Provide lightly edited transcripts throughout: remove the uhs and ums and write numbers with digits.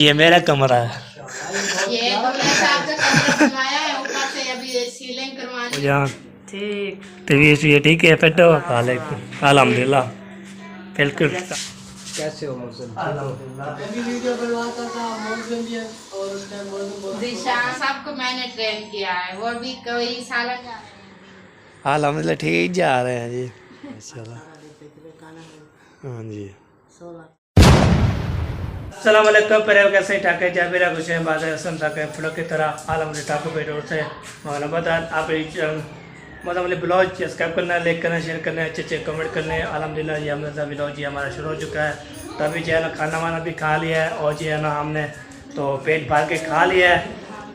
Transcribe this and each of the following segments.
ये मेरा कमरा है। ये तो मेरे साहब का कमरा बनवाया है, ऊपर से अभी सीलिंग करवानी है। ठीक तबीयत ये ठीक है? फिट हो? अल्हम्दुलिल्लाह बिल्कुल। कैसे हो मौसम? अभी वीडियो बनवाता था मौसम भी और उस टाइम मौसम दिशान साहब को मैंने ट्रेन किया है, वो भी कई साल अल्हम्दुलिल्लाह ठीक जा रहे हैं जी माशाल्लाह। हाँ जी अस्सलाम वालेकुम। पहले कैसे ठाके जाबिरा हुसैन बादल हसन ठाके फुलो की तरह अल्हम्दुलिल्लाह ठाके पेट और से मोहब्बत आप मतलब ब्लॉग सब्सक्राइब करना, लाइक करना, शेयर करना, अच्छे अच्छे कमेंट करने। अल्हम्दुलिल्लाह ये हमने ब्लॉग जी हमारा शुरू हो चुका है। तो अभी जो है ना खाना वाना भी खा लिया है और जो है ना हमने तो पेट भर के खा लिया है।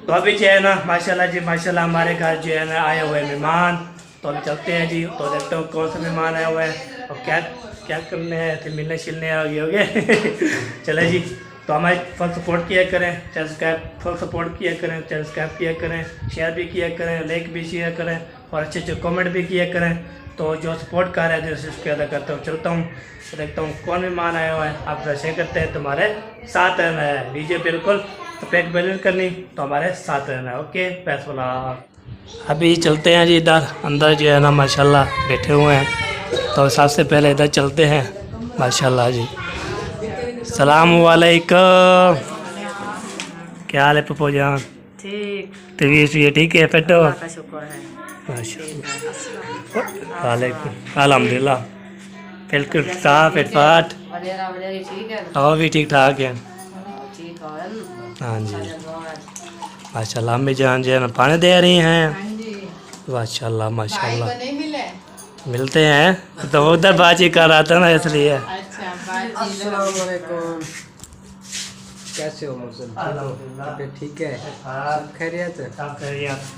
तो अभी जो है ना माशाल्लाह जी माशाल्लाह हमारे घर जो है ना आए हुए मेहमान। तो अभी चलते हैं जी, तो देखते हो कौन सा मेहमान आया हुआ है और क्या क्या करने हैं, फिर मिलने शिलने आ गए चले जी। तो हमारे फुल सपोर्ट किया करें, सब्सक्राइब फुल सपोर्ट किया करें, सब्सक्राइब किया करें, शेयर भी किया करें, लाइक भी शेयर करें और अच्छे अच्छे कमेंट भी किया करें। तो जो सपोर्ट कर रहे हैं जैसे उसके अदा करता हूँ। चलता हूँ तो देखता हूँ कौन मेहमान आया हुआ है। आप शेयर करते हैं तुम्हारे साथ रहना है, लीजिए बिल्कुल तो पैक बैलेंस करनी तो हमारे साथ रहना है। ओके पैसवाला। अभी चलते हैं जी इधर अंदर जो है ना माशाल्लाह बैठे हुए हैं। तो सबसे पहले इधर चलते हैं माशाल्लाह जी। सलाम वालेकुम, क्या हाल है पप्पू जान? ठीक तबीयत ये ठीक है? फिट हो? का शुक्र है। माशाल्लाह वालेकुम अल्हम्दुलिल्लाह बिल्कुल साफ फिटफाट वगैरह वगैरह ठीक है, और भी ठीक ठाक है। ठीक है। हाँ जी माशाल्लाह अम्मी जान जो है ना पानी दे रही हैं। हाँ जी, माशाल्लाह भाई माशाल्लाह को नहीं मिले। मिलते हैं तो उधर बाजी कर रहा था ना इसलिए। अच्छा बाजी अस्सलाम वालेकुम। कैसे हो मौसम? ठीक है, सब खैरियत है?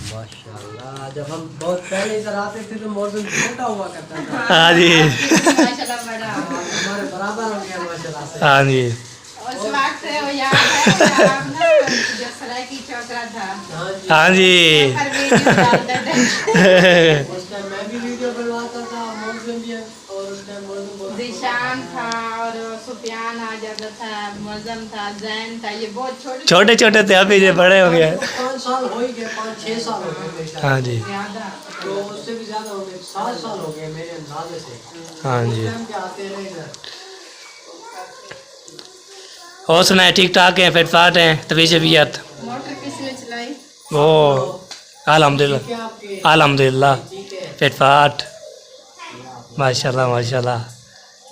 माशाल्लाह। जब हम बहुत पहले इधर आते थे तो मौसम छोटा हुआ करता था। हाँ जी माशाल्लाह बड़ा हमारे बराबर हो गया माशाल्लाह से। हाँ जी उस वक्त वो याद है हम ना जो सराय की चौकरा था, हाँ जी पर वीडियो डालते थे। उस टाइम मैं भी वीडियो बनवाता था मौसम भी और उस टाइम मौसम दिशान था और सुफियान आ जाता था, मौजम था, जैन था, ये बहुत छोटे छोटे छोटे थे अभी ये बड़े हो गए। 5 साल हो ही गए, 5-6 साल हो गए मेरे हाँ जी ज्यादा। तो उससे भी ज्यादा हो गए, 7 साल हो गए मेरे अंदाजे से। हाँ उस जी टाइम के आते रहे इधर। और सुनाए ठीक ठाक है, फिटफाट है, तबीयत मोटर किसने चलाई? वो अल्हम्दुलिल्लाह क्या आपके अल्हम्दुलिल्लाह ठीक है? फिटफाट माशाल्लाह माशाल्लाह।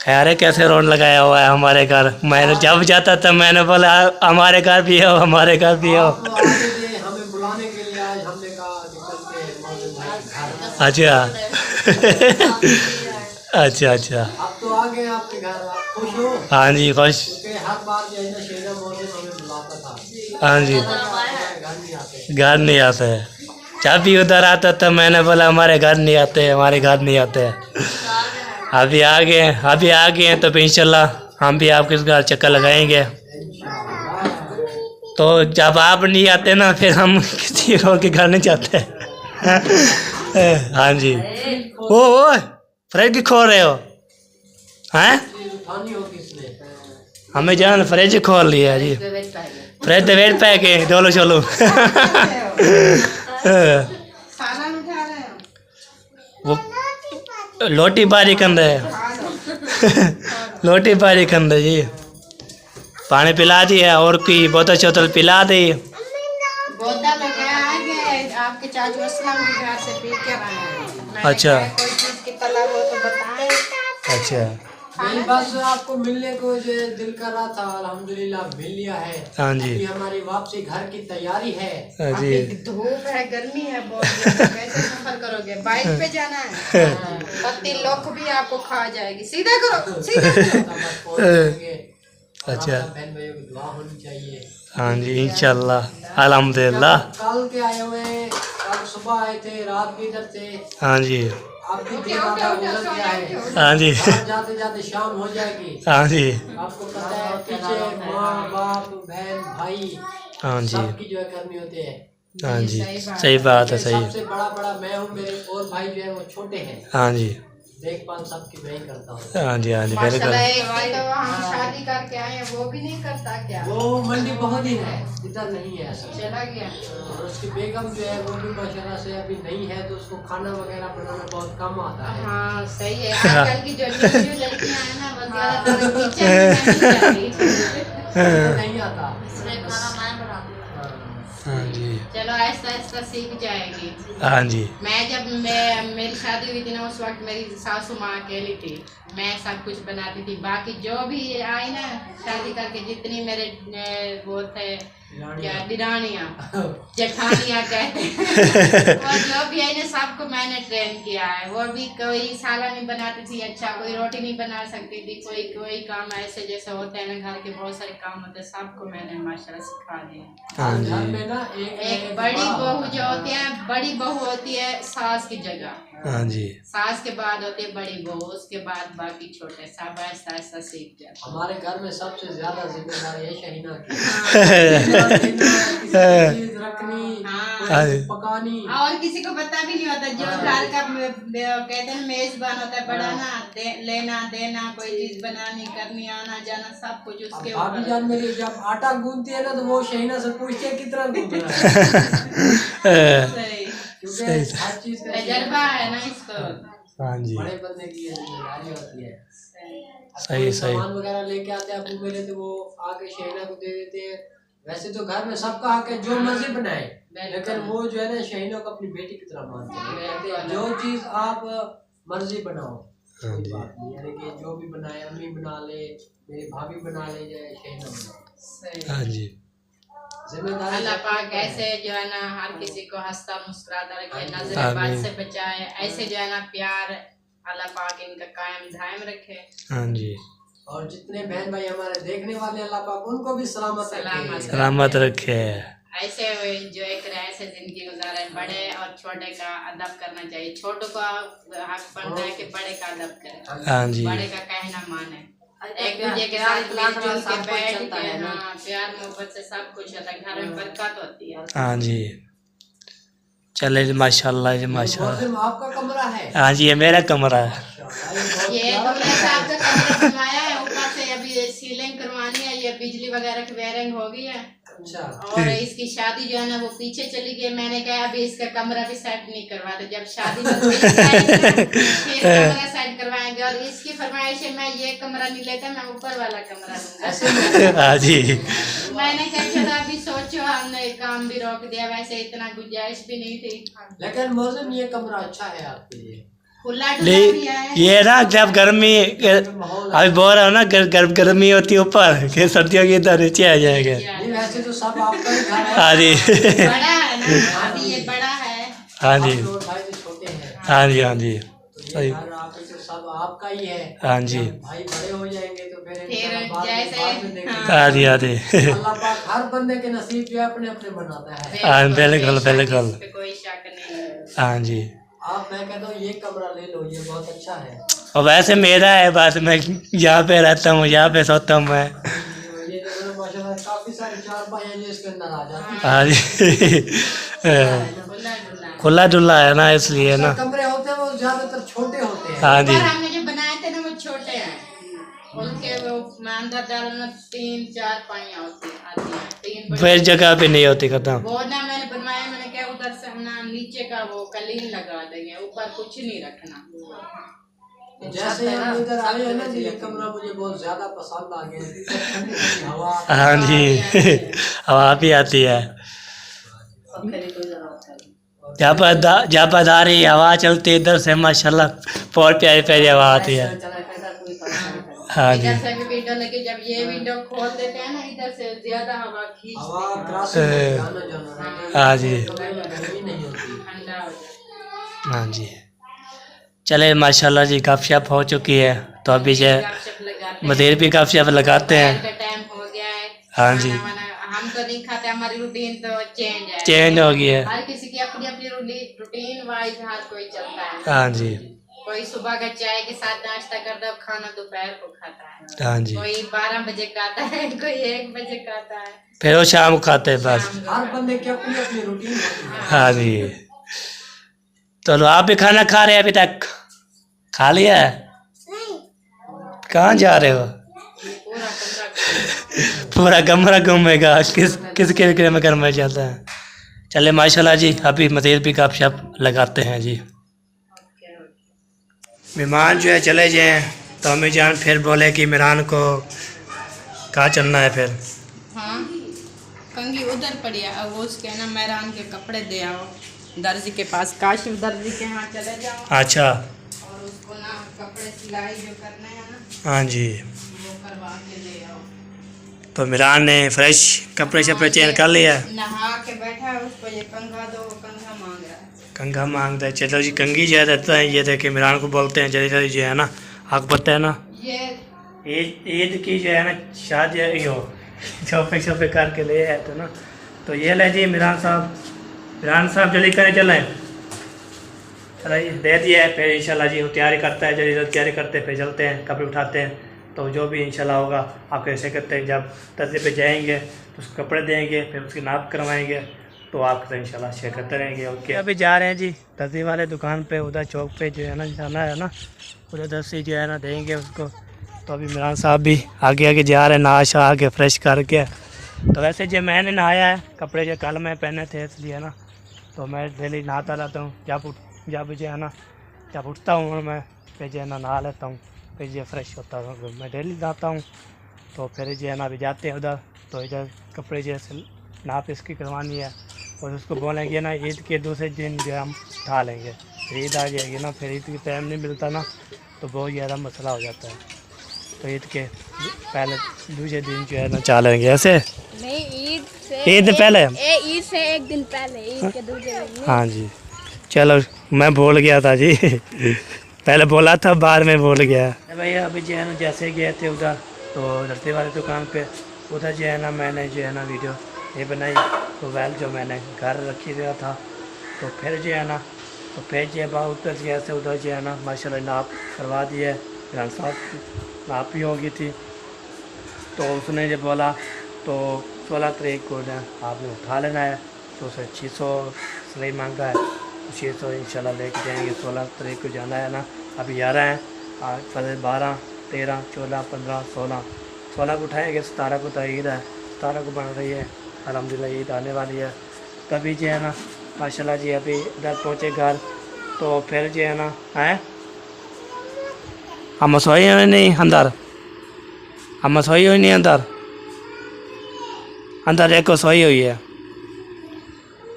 खैर है कैसे रोड लगाया हुआ है हमारे घर। मैंने जब जाता था मैंने बोला हमारे घर भी हो, हमारे घर भी हो। आप आए थे हमें बुलाने के लिए, आज हमने कहा निकलते हैं मौसम भाई घर। अच्छा अच्छा अच्छा अब तो आ गए आपके घर, आप खुश हो? हाँ जी खुश। क्योंकि हर बार जो है ना शेरा मौसम हमें बुलाता था। हाँ जी घर नहीं आते। घर नहीं आते हैं। जब भी उधर आता था मैंने बोला हमारे घर नहीं आते, हमारे घर नहीं आते। अभी आ गए हैं तो फिर इंशाल्लाह हम भी आपके घर चक्कर लगाएंगे। तो जब आप नहीं आते ना फिर हम किसी और के घर नहीं जाते। हाँ जी ओ फ्रिज की खोल रहे हो हैं? उठानी हो किसने? हमें जान फ्रिज खोल लिया जी। फ्रिज तो वेट पे के चलो चलो। सालन उठा रहे हो? वो लोटी बारी कंदे लोटी बारी कंदे जी। पानी पिला दिया और की बोतल चोतल पिला दी। बोतल तो क्या आगे आपके चाचू असलम के घर से पी के आए हैं। मैंने अच्छा। कहा, कोई चीज की तलब हो तो बताएं। अच्छा नहीं बस आपको मिलने को जो दिल कर रहा था, अल्हम्दुलिल्लाह मिल लिया है। हाँ जी अभी हमारी वापसी घर की तैयारी है। हाँ जी अभी धूप है, गर्मी है बहुत ज्यादा, कैसे सफर करोगे? बाइक पे जाना है, पत्ती लोक भी आपको खा जाएगी। सीधा करो सीधा करो। अच्छा बहन भाइयों की दुआ होनी चाहिए। हाँ जी इंशाल्लाह अल्हम्दुलिल्लाह। कल के आए हुए हैं, कल सुबह आए थे, रात भी इधर थे। हाँ जी अब भी दिन आधा गुजर गया है। हाँ जी घर जाते जाते शाम हो जाएगी। हाँ जी आपको पता है पीछे माँ बाप बहन भाई हाँ जी सबकी जो है करनी होती है। हाँ जी सही बात है सही। सबसे बड़ा मैं हूँ, मेरे और भाई जो है वो छोटे हैं। हाँ जी देखभाल सबकी मैं ही करता हूँ। हाँ जी बिल्कुल। माशाल्लाह, एक तो हम शादी करके आए हैं, वो भी नहीं करता क्या? वो मंडी बहुत ही है, इधर नहीं है ऐसा। चला गया। और उसकी बेगम जो है वो भी माशाल्लाह से अभी नहीं है, तो उसको खाना वगैरह बनाना बहुत कम आता है। हाँ सही है। आजकल की जो न्यू लड़कियां हैं ना, वो ज्यादातर किचन में नहीं जाती। नहीं आता। खाना मैं बनाती हूँ। हाँ जी चलो आहिस्ता आहिस्ता सीख जाएगी। हाँ जी जब मेरी शादी हुई थी ना, उस वक्त मेरी सासू माँ अकेली थी, मैं सब कुछ बनाती थी। बाकी जो भी आई ना शादी करके, जितनी मेरे वो थे क्या दिरानियाँ जेठानियाँ कहते हैं, वो जो भी आई ना सबको मैंने ट्रेन किया है। वो भी कोई साला नहीं बनाती थी अच्छा, कोई रोटी नहीं बना सकती थी, कोई काम ऐसे जैसे होते हैं ना घर के बहुत सारे काम होते हैं, सबको मैंने माशाल्लाह सिखा दिया। हाँ घर जी में ना एक बड़ी बहू जो होती है, बड़ी बहू होती है सास की जगह, हाँ जी सास के बाद होती है बड़ी बहू, उसके बाद बाकी छोटे, सब ऐसा ऐसा सीख जाते। हमारे घर में सबसे ज्यादा जिम्मेदारी है शहीना की। हाँ। चीज रखनी, हाँ। कोई चीज पकानी। और किसी को पता भी नहीं होता, जो घर का कहते हैं मेजबान होता है, बढ़ाना लेना देना, कोई चीज बनानी करनी, आना जाना सब कुछ उसके भाभी ऊपर। जान मेरी जब आटा गूंथती है ना, तो वो शहीना से पूछती है कितना गूंथ रहा है। सही क्योंकि हर चीज का तजर्बा है ना इसको। हाँ जी बड़े बंदे की ये जिम्मेदारी होती है। सही कोई सही सामान वगैरह लेके आते हैं अबू मेरे, तो वो आके शहीना को दे देते हैं। वैसे तो घर में सबका हक है जो मर्जी बनाए, लेकिन वो जो है ना शहीना को अपनी बेटी की तरह मानते हैं। कहते हैं जो चीज आप मर्जी बनाओ, कोई बात नहीं, यानी कि जो भी बनाए, अम्मी बना ले, मेरी भाभी बना ले, जाए शहीना बनाए। हाँ जी जिम्मेदारी अल्लाह पाक ऐसे जो है ना हर किसी को हंसता मुस्कुराता रखे, नजर बद से बचाए, ऐसे जो है ना प्यार अल्लाह पाक इनका कायम दायम रखे। हाँ जी और जितने बहन भाई हमारे देखने वाले, अल्लाह पाक उनको भी सलामत रखे। सलामत रखे। ऐसे जो एक ऐसे जिंदगी गुजारे, बड़े और छोटे का अदब करना चाहिए। छोटों का हक बनता है कि बड़े का अदब करे, हाँ जी बड़े का कहना माने, एक दूसरे के साथ मिलजुल के बैठ के, हाँ प्यार मोहब्बत से सब कुछ होता है, घर में बरकत होती है। हाँ जी चले जी माशाल्लाह जी माशाल्लाह। मोहसिन, आपका कमरा है? हाँ जी ये मेरा कमरा है। ये दूल्हे साहब का कमरा बनवाया है, ऊपर से अभी सीलिंग करवानी है, ये बिजली वगैरह की वायरिंग हो गई है। अच्छा। और इसकी शादी जो है ना वो पीछे चली गई। मैंने कहा अभी इसका कमरा भी सेट नहीं करवाते, जब शादी में फिर कमरा सेट करवाएंगे। और इसकी फरमाइश है मैं ये कमरा नहीं लेता, मैं ऊपर वाला कमरा लूंगा। हाँ जी मैंने कहा चलो अभी सोचो, हमने काम भी रोक दिया, वैसे इतना गुंजाइश भी नहीं थी। लेकिन मोहसिन ये कमरा अच्छा है आपके लिए। खुला डुला भी है। ये ना जब गर्मी अभी बोल रहा हूँ ना, गर्मी होती है ऊपर, कि सर्दियों की इधर नीचे आ जाएगा। नहीं वैसे तो सब आपका ही घर है। हाँ जी बड़ा है ना, अभी ये बड़ा है। हाँ जी आप दो भाई तो छोटे हैं, हाँ जी हाँ जी तो ये घर आप तो सब आपका ही है। हाँ जी जब भाई बड़े हो जाएंगे तो फिर इंशाल्लाह बाद में जैसे देखेंगे। हाँ जी हाँ जी अल्लाह पाक हर बंदे के नसीब जो है अपने अपने बनाता है। हाँ बिल्कुल बिल्कुल। इस पे कोई शक नहीं है। हाँ जी आप मैं कहता हूँ ये कमरा ले लो, ये बहुत अच्छा है। और वैसे मेरा है बात, मैं यहाँ पे रहता हूँ, यहाँ पे सोता हूँ मैं। ये जो माशाल्लाह काफी सारे चारपाई हैं जो इसके अंदर आ जाते हैं। हाँ जी खुला डुला। खुला डुला है ना, इसलिए ना। कमरे होते हैं वो ज्यादातर छोटे होते हैं। हाँ जी ऊपर हमने जो बनाए थे ना वो छोटे हैं, उनके वो अंदर डालना 3-4 पाइयाँ होती आती हैं, 3 बड़ी। फिर जगह पे नहीं होती खत्म। वो ना मैंने बनवाया, मैंने क्या उधर से हम ना नीचे का वो कलीन लगा देंगे, ऊपर कुछ नहीं रखना। जैसे हम इधर आए हैं ना, ये कमरा मुझे बहुत ज्यादा पसंद आ गया। ठंडी ठंडी हवा। हाँ जी हवा भी आती है। जहाँ पर दारी हवा चलती है इधर से माशाल्लाह बहुत प्यारी प्यारी हवा आती है। हाँ जी इधर से भी विंडो लगी, जब ये विंडो खोल देते हैं ना इधर से ज्यादा हवा खींचती हवा है, क्रॉसिंग में आना जाना रहता है। हाँ जी कमरे में गर्मी नहीं होती। ठंडा हो जाए। हाँ जी चले माशाल्लाह जी गपशप हो चुकी है, तो अभी जो गपशप लगाते हैं। मदिर भी गपशप लगाते हैं। का टाइम हो गया है। हाँ जी खाना वाना हम तो नहीं खाते, हमारी रूटीन तो चेंज है। चेंज हो गई है। हर किसी की अपनी अपनी रूटीन वाइज हर कोई चलता है। हाँ जी कोई सुबह का चाय के साथ नाश्ता करता है, खाना दोपहर को खाता है। हाँ जी कोई 12 बजे खाता है, कोई 1 बजे खाता है। फिर वो शाम को खाते हैं बस। शाम को हर बंदे की अपनी अपनी रूटीन होती है। हाँ जी चलो आप भी खाना खा रहे हैं अभी तक? खा लिया है? कहाँ जा रहे हो? पूरा कमरा घूमेगा, किसके में घर में जाता है। चले माशाल्लाह जी, अभी मज़ीद भी गपशप लगाते हैं जी। मेहमान जो है चले जाए तो अम्मी जान फिर बोले कि इमरान को कहाँ चलना है फिर। हाँ, कंगी उधर पड़ी है, अब वो उसके ना मेहरान के कपड़े दे आओ दर्जी के पास, काशिफ दर्जी के यहाँ चले जाओ। अच्छा, और उसको ना कपड़े सिलाई जो करने हैं ना, हाँ जी, वो करवा के ले आओ। तो इमरान ने फ्रेश कपड़े शपड़े चेंज कर लिया, नहा के बैठा है, उसको ये कंघा दो, वो कंघा मांग रहा है। कंघा मांगता है। चलो जी, कंघी जो है देता है, ये देखे इमरान को बोलते हैं जल्दी जल्दी जो है ना, आपको पता है ना ये ईद की जो है ना शादी यो शॉपिंग शॉपिंग करके ले आए थे ना, तो ये ले जी इमरान साहब जल्दी करें चलें। चलो ये दे दिया है, फिर इंशाल्लाह जी वो तैयारी करता है, जल्दी तैयारी करते हैं, फिर चलते हैं, कपड़े उठाते हैं, तो जो भी इंशाल्लाह होगा आप ऐसे करते हैं। जब दर्जे पे जाएंगे तो उसको कपड़े देंगे, फिर उसकी नाप करवाएंगे, तो आप तो इंशाल्लाह शेयर करते रहेंगे। ओके, अभी जा रहे हैं जी दर्जी वाले दुकान पे, उधर चौक पे जो है ना जाना है ना, उधर दर्जी जो है ना देंगे उसको। तो अभी इमरान साहब भी आगे आगे जा रहे हैं, नहा आके फ्रेश करके। तो वैसे जो मैंने नहाया है, कपड़े जो कल मैं पहने थे इसलिए ना, तो मैं डेली नहाता रहता हूँ। जब जो है ना जब उठता हूँ मैं फिर जो है ना नहा लेता हूँ, फिर जो फ्रेश होता हूँ, मैं डेली नहाता हूँ। तो फिर जो है ना अभी जाते हैं उधर, तो इधर कपड़े जैसे नाप इसकी करवानी है, और उसको बोलेंगे ना ईद के दूसरे दिन जो है हम उठा लेंगे। फिर ईद आ जाएगी ना, फिर ईद की टाइम नहीं मिलता ना, तो बहुत ज़्यादा मसला हो जाता है। तो ईद के पहले दूसरे दिन जो है ना चलेंगे ऐसे नहीं, ईद पहले, ईद से एक दिन पहले, ईद के दूसरे दिन। हाँ जी, चलो मैं भूल गया था जी पहले बोला था, बाद में भूल गया भैया। अभी जो है ना जैसे गए थे उधर, तो लड़ते वाले दुकान पे, उधर जो है ना मैंने जो है ना वीडियो ये बनाई, तो वेल जो मैंने घर रखी हुआ था, तो फिर जो है ना तो फिर जो है उधर जैसे उधर जो है ना माशाल्लाह नाप करवा दिया, फिर साहब नाप भी हो गई थी। तो उसने जो बोला तो 16 तारीख को ना आपने उठा लेना है, तो उसे 600 सिलाई मांगा है, 600 इंशाल्लाह लेके जाएंगे। 16 तारीख को जाना है ना, अभी 11 है, आज 12, 13, 14, 15, 16 को उठाएंगे। 17 को तो ईद है, 17 को बन रही है, अल्हम्दुलिल्लाह ईद आने वाली है। तभी जो है ना माशाल्लाह जी अभी इधर पहुँचे घर, तो फिर जो है ना है हम सोई हुई नहीं अंदर, हम सोई हुई नहीं अंदर देखो सोई हुई है।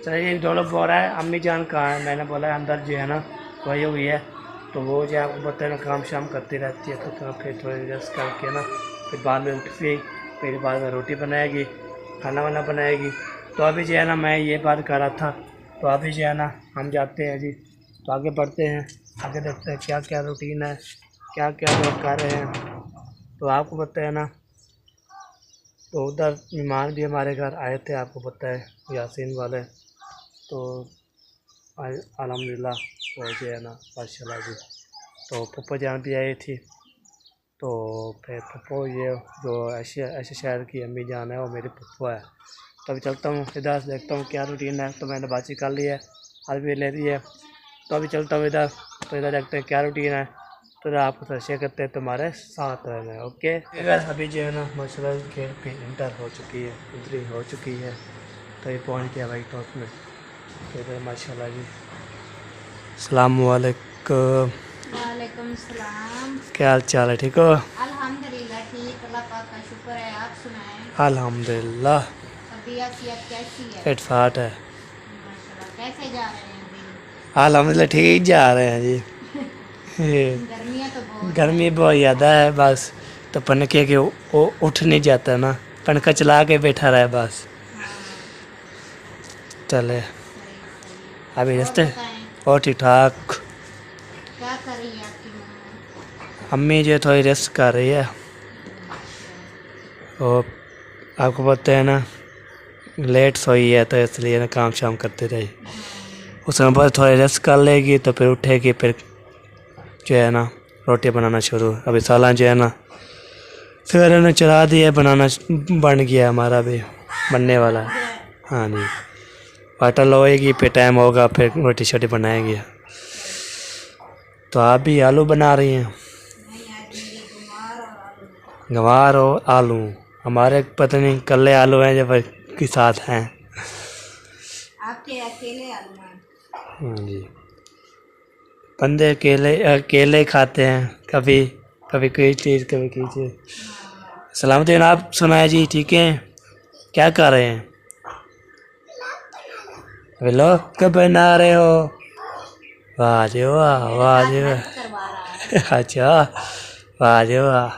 चलिए जो लोग बोल रहा है अम्मी जान कहाँ है, मैंने बोला अंदर जो है ना सोई हुई है, तो वो जो आपको पता है ना काम शाम करती रहती है, तो फिर थोड़ी रेस्ट करके ना फिर बाद में उठ गई, फिर बाद में रोटी बनाएगी, खाना वाना बनाएगी। तो अभी जो है ना मैं ये बात कर रहा था, तो अभी जो है ना हम जाते हैं जी, तो आगे बढ़ते हैं, आगे देखते हैं क्या क्या रूटीन है, क्या क्या लोग कर रहे हैं। तो आपको पता है ना, तो उधर मेहमान भी हमारे घर आए थे, आपको पता है यासीन वाले, तो अल्हम्दुलिल्लाह वो जो है ना माशाल्लाह जी, तो पप्पा जान भी आई थी। तो फिर पप्पो ये जो ऐसे शहर की अम्मी जान है, वो मेरी पप्पो है। तो अभी चलता हूँ इधर, देखता हूँ क्या रूटीन है। तो मैंने बातचीत कर ली है, आज भी ले ली है, तो अभी चलता हूँ इधर, तो इधर देखते हैं क्या रूटीन है, तो आपको तो शेयर करते हैं तुम्हारे साथ रहना। ओके, अगर अभी जो है ना माशाल्लाह खेल पे इंटर हो चुकी है, एंट्री हो चुकी है, तो ये पहुँच गया भाई टॉस में, तो इधर माशाल्लाह जी। अस्सलाम वालेकुम। वालेकुम सलाम। क्या हाल चाल है, ठीक हो? अल्हम्दुलिल्लाह ठीक, अल्लाह पाक का शुक्र है, आप सुनाएं। अल्हम्दुलिल्लाह, तबीयत सेहत कैसी है? फिट फाट है, माशाल्लाह। कैसे जा रहे हैं दिन? अल्हम्दुलिल्लाह ठीक जा रहे हैं जी गर्मियाँ तो बहुत गर्मी बहुत ज़्यादा है, बस तो पनके के वो उठ नहीं जाता ना, पंखा चला के बैठा रहे बस। चले अभी रास्ते बताएं, और ठीक ठाक। क्या कर रही है आपकी माँ? अम्मी जो थोड़ी रेस्ट कर रही है, और आपको पता है ना लेट सोई है, तो इसलिए ना काम शाम करते रही, उसमें बाद थोड़ी रेस्ट कर लेगी, तो फिर उठेगी, फिर जो है ना रोटी बनाना शुरू। अभी सालन जो है ना फिर ने चला दिया, बनाना बन गया हमारा भी, बनने वाला है। हाँ जी, वाटर लोएगी, फिर टाइम होगा, फिर रोटी शोटी बनाएगी। तो आप भी आलू बना रही हैं? गंवार और आलू। हमारे पता नहीं कल्ले आलू हैं जब के साथ हैं। आपके अकेले आलू हैं। हाँ जी, बंदे अकेले अकेले खाते हैं, कभी कभी कोई चीज़ कभी कोई चीज़। सलामतीन, आप सुनाए जी, ठीक है? क्या कर रहे हैं? व्लॉग कब बना रहे हो? वाह जी वाह, वाह जी वाह। करवा रहा है। अच्छा, वाह जी वाह।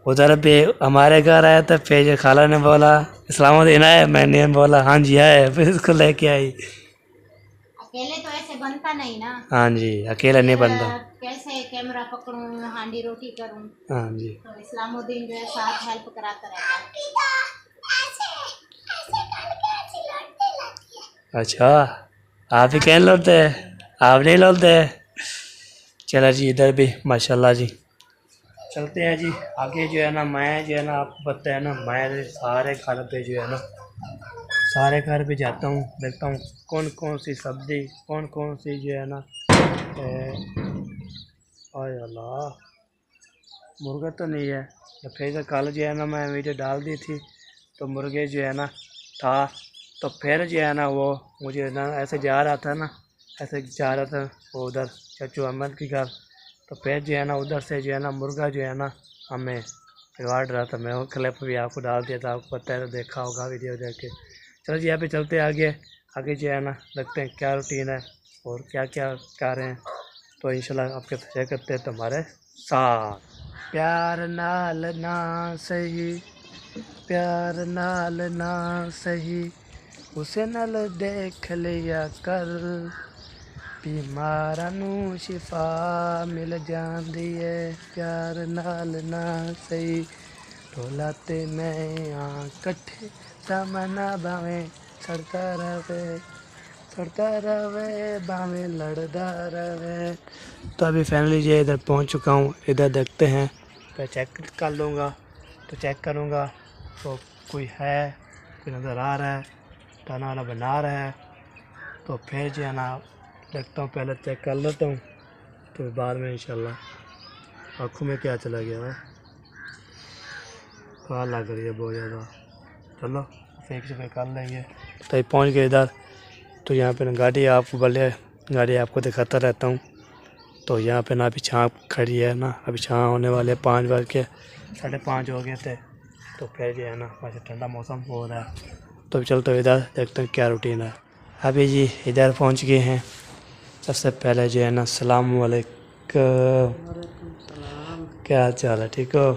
उधर भी हमारे घर आया था, फिर खाला ने बोला सलामतीन है, मैंने बोला हाँ जी है, फिर उसको लेके आई। अकेले तो ऐसे बनता नहीं ना। हाँ जी, अकेला नहीं बनता। कैसे कैमरा पकड़ूं, हांडी रोटी करूं। हाँ जी, तो इस्लामुद्दीन जो है साथ हेल्प कराता रहता है। अच्छा, आप ही कह लौटते हैं, आप नहीं लौटते? चलो जी, इधर भी माशाल्लाह जी। चलते हैं जी आगे। जो है ना, मैं जो है ना, आपको पता है ना, मैं सारे घर पे जो है ना, सारे घर पे जाता हूँ, देखता हूँ कौन कौन सी सब्ज़ी, कौन कौन सी जो है ना, आय अल्लाह, मुर्गा तो नहीं है। तो फिर कल जो है ना मैं वीडियो डाल दी थी, तो मुर्गे जो है ना था, तो फिर जो है ना वो मुझे ना ऐसे जा रहा था ना, ऐसे जा रहा था वो उधर चाचू अहमद के घर, तो फिर जो है ना उधर से जो है ना मुर्गा जो है ना हमें काट रहा था। मैं वो क्लिप भी आपको डाल दिया था, आपको पता है, तो देखा होगा वीडियो देख के। चलो जी, यहाँ पे चलते आगे। आगे जो है ना देखते हैं क्या रूटीन है और क्या क्या कर रहे हैं, तो इंशाल्लाह आपके शेयर करते हैं तुम्हारे साथ। प्यार नाल ना सही, प्यार नाल ना सही, उसे नाल देख लिया कर, बीमारां नूं शिफा मिल जांदी है, प्यार नाल ना सही। ढोला ते मैं आ कट्ठे सामना भावें सड़ता रवे भावें लड़दा रवे। तो अभी फैमिली जो इधर पहुंच चुका हूँ, इधर देखते हैं, मैं चेक कर लूँगा, तो चेक करूँगा तो कोई है, कोई नज़र आ रहा है, खाना वाला बना रहा है, तो फिर जो है ना देखता हूँ, पहले चेक कर लेता हूँ, तो बाद में इंशाल्लाह। आँखों में क्या चला गया है, कहाँ लग रही है बहुत ज़्यादा। चलो फेंक से कर लेंगे। तो पहुँच गए इधर, तो यहाँ पे ना गाड़ी, आपको भले गाड़ी आपको दिखाता रहता हूँ। तो यहाँ पे ना अभी छाँव खड़ी है ना, अभी छाँव होने वाले 5 बज के 5:30 हो गए थे, तो फिर जो है ना वैसे ठंडा मौसम हो रहा है। तो चलते इधर देखते हैं क्या रूटीन है। अभी जी इधर पहुँच गए हैं। सबसे पहले जो है ना सलाम वालेकुम, क्या हाल चाल है, ठीक हो?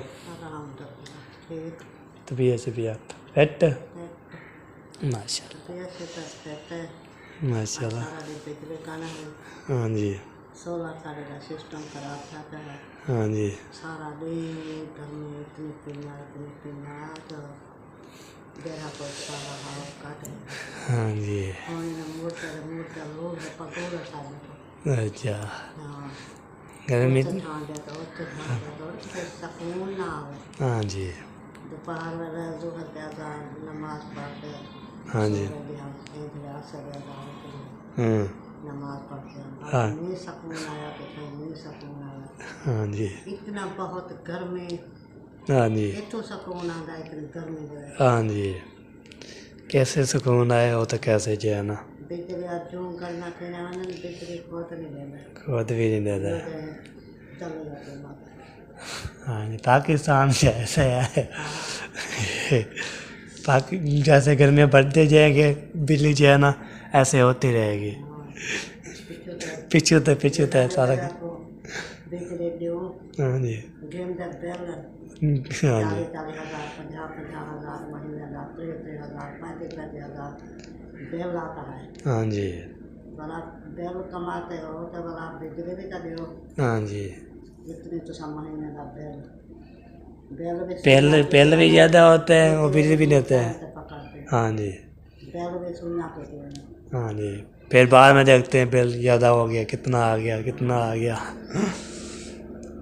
तबीयत से भी आप फिट? माशाल्लाह माशाल्लाह। हाँ जी, सोलर साढ़े का सिस्टम खराब था। हाँ जी, सारा दिन घर में इतनी पीना तो देहा को सारा हवा काटे। हाँ जी, मोटा लोग पकौड़ा सारे। अच्छा, हाँ, गर्मी, सुकून ना आवे। हाँ जी, दोपहर में जोहर के अज़ान नमाज पढ़ के, हाँ जी, नमाज पढ़ते हाँ। हैं, नहीं सुकून आया तो कहीं नहीं सुकून आया। हाँ जी, इतना बहुत गर्मी, हाँ जी, इतना सुकून आता है, इतनी गर्मी जो है। हाँ जी, कैसे सुकून आया हो तो कैसे जो है ना, बिजली जो करना पीना वाला बिजली बहुत नहीं देना, खुद भी नहीं देता। चले जाते माता। हाँ जी, पाकिस्तान जैसे है, जैसे गर्मियाँ बढ़ते जाएंगे, बिजली जो है ना ऐसे होती रहेगी, पिछूते सारा। बिजली दो हाँ जी, गेम दर बेल हाँ जी, 40,000 50,000 महीने का 30,000 35,000 बेल आता है। हाँ जी, बड़ा बेल कमाते हो तो बड़ा बिजली भी कर दो। हाँ जी, इतने तो सब महीने का पेल भी ज़्यादा होते हैं और बिजली भी देते हैं। पकड़ते हाँ जी, बेल भी सुनना पड़ते हैं। हाँ जी, फिर बाद में देखते हैं बिल ज़्यादा हो गया, कितना आ गया, कितना आ गया।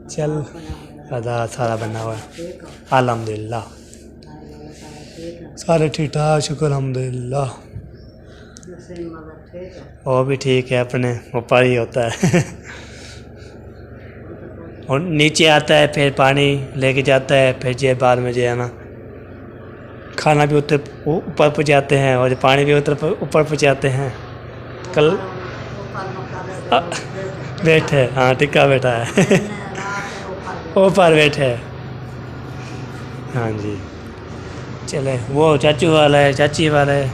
चल अदा सारा बना हुआ है, ठीक है, अल्हम्दुलिल्लाह ठीक है, सारे ठीक ठाक, शुक्र अल्हम्दुलिल्लाह। नसीम मगर ठीक है। वो भी ठीक है, अपने ऊपर ही होता है। और नीचे आता है, फिर पानी लेके जाता है, फिर जो बाद में जो है ना खाना भी ऊपर पहुँचाते हैं और पानी भी ऊपर पहुँचाते हैं। कल बैठे, हाँ टिक्का बैठा है ऊपर बैठे, हाँ जी। चले वो चाचू वाला है, चाची वाला है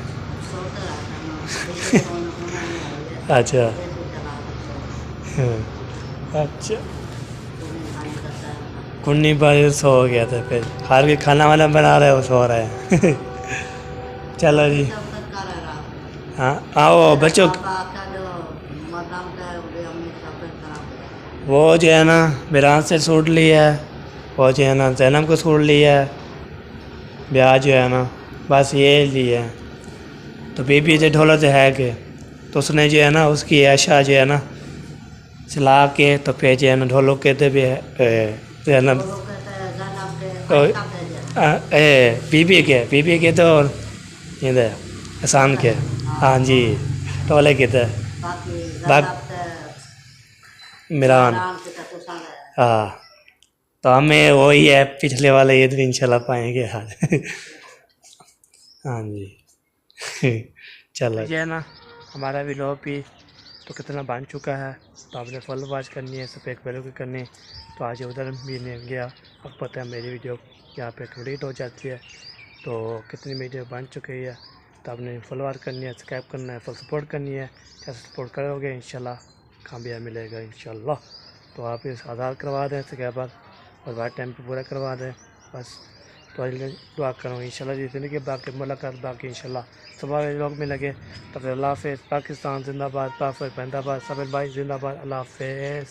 अच्छा अच्छा कुन्नी पर सो गया था, फिर हार के खाना वाना बना रहा है, वो सो रहा है चलो जी, हाँ आओ बच्चों। वो जो है ना बिरान से सूट लिया है, वो जो है ना जैनब को सूट लिया है, ब्याह जो है ना बस ये लिया है। तो बीबी जो ढोला से है कि तो उसने जो है ना उसकी ऐशा जो है ना सिला के तो फिर जो है ना ढोलो कहते भी है जैनब बीबी के तो इधर आसान के, हाँ जी ढोले के तो मिरान, हाँ तो हमें वही है पिछले वाले ईद भी इंशाल्लाह पाएंगे हाँ हाँ जी चलो ये है ना हमारा व्लॉग भी तो कितना बन चुका है। तो आपने फॉलो वॉच करनी है, सब एक बेल की करनी है। तो आज उधर भी नहीं गया, अब पता है मेरी वीडियो यहाँ पे कंप्लीट हो जाती है। तो कितनी वीडियो बन चुकी है, तो आपने फॉलो वॉच करनी है, सब्सक्राइब करना है, फुल सपोर्ट करनी है। जैसे सपोर्ट करोगे इंशाल्लाह कामयाब मिलेगा इंशाल्लाह। तो आप इस आधार करवा दें इसके बाद और वाइट टाइम पे पूरा करवा दें बस। तो दुआ करूँ इंशाल्लाह ज़िंदगी बाकी मुलाकात बाकी इंशाल्लाह सुबह लोग में लगे। तब अल्लाह हाफ़िज़। पाकिस्तान जिंदाबाद, पाक जिंदाबाद, सबल भाई जिंदाबाद, अल्लाह हाफ़िज़।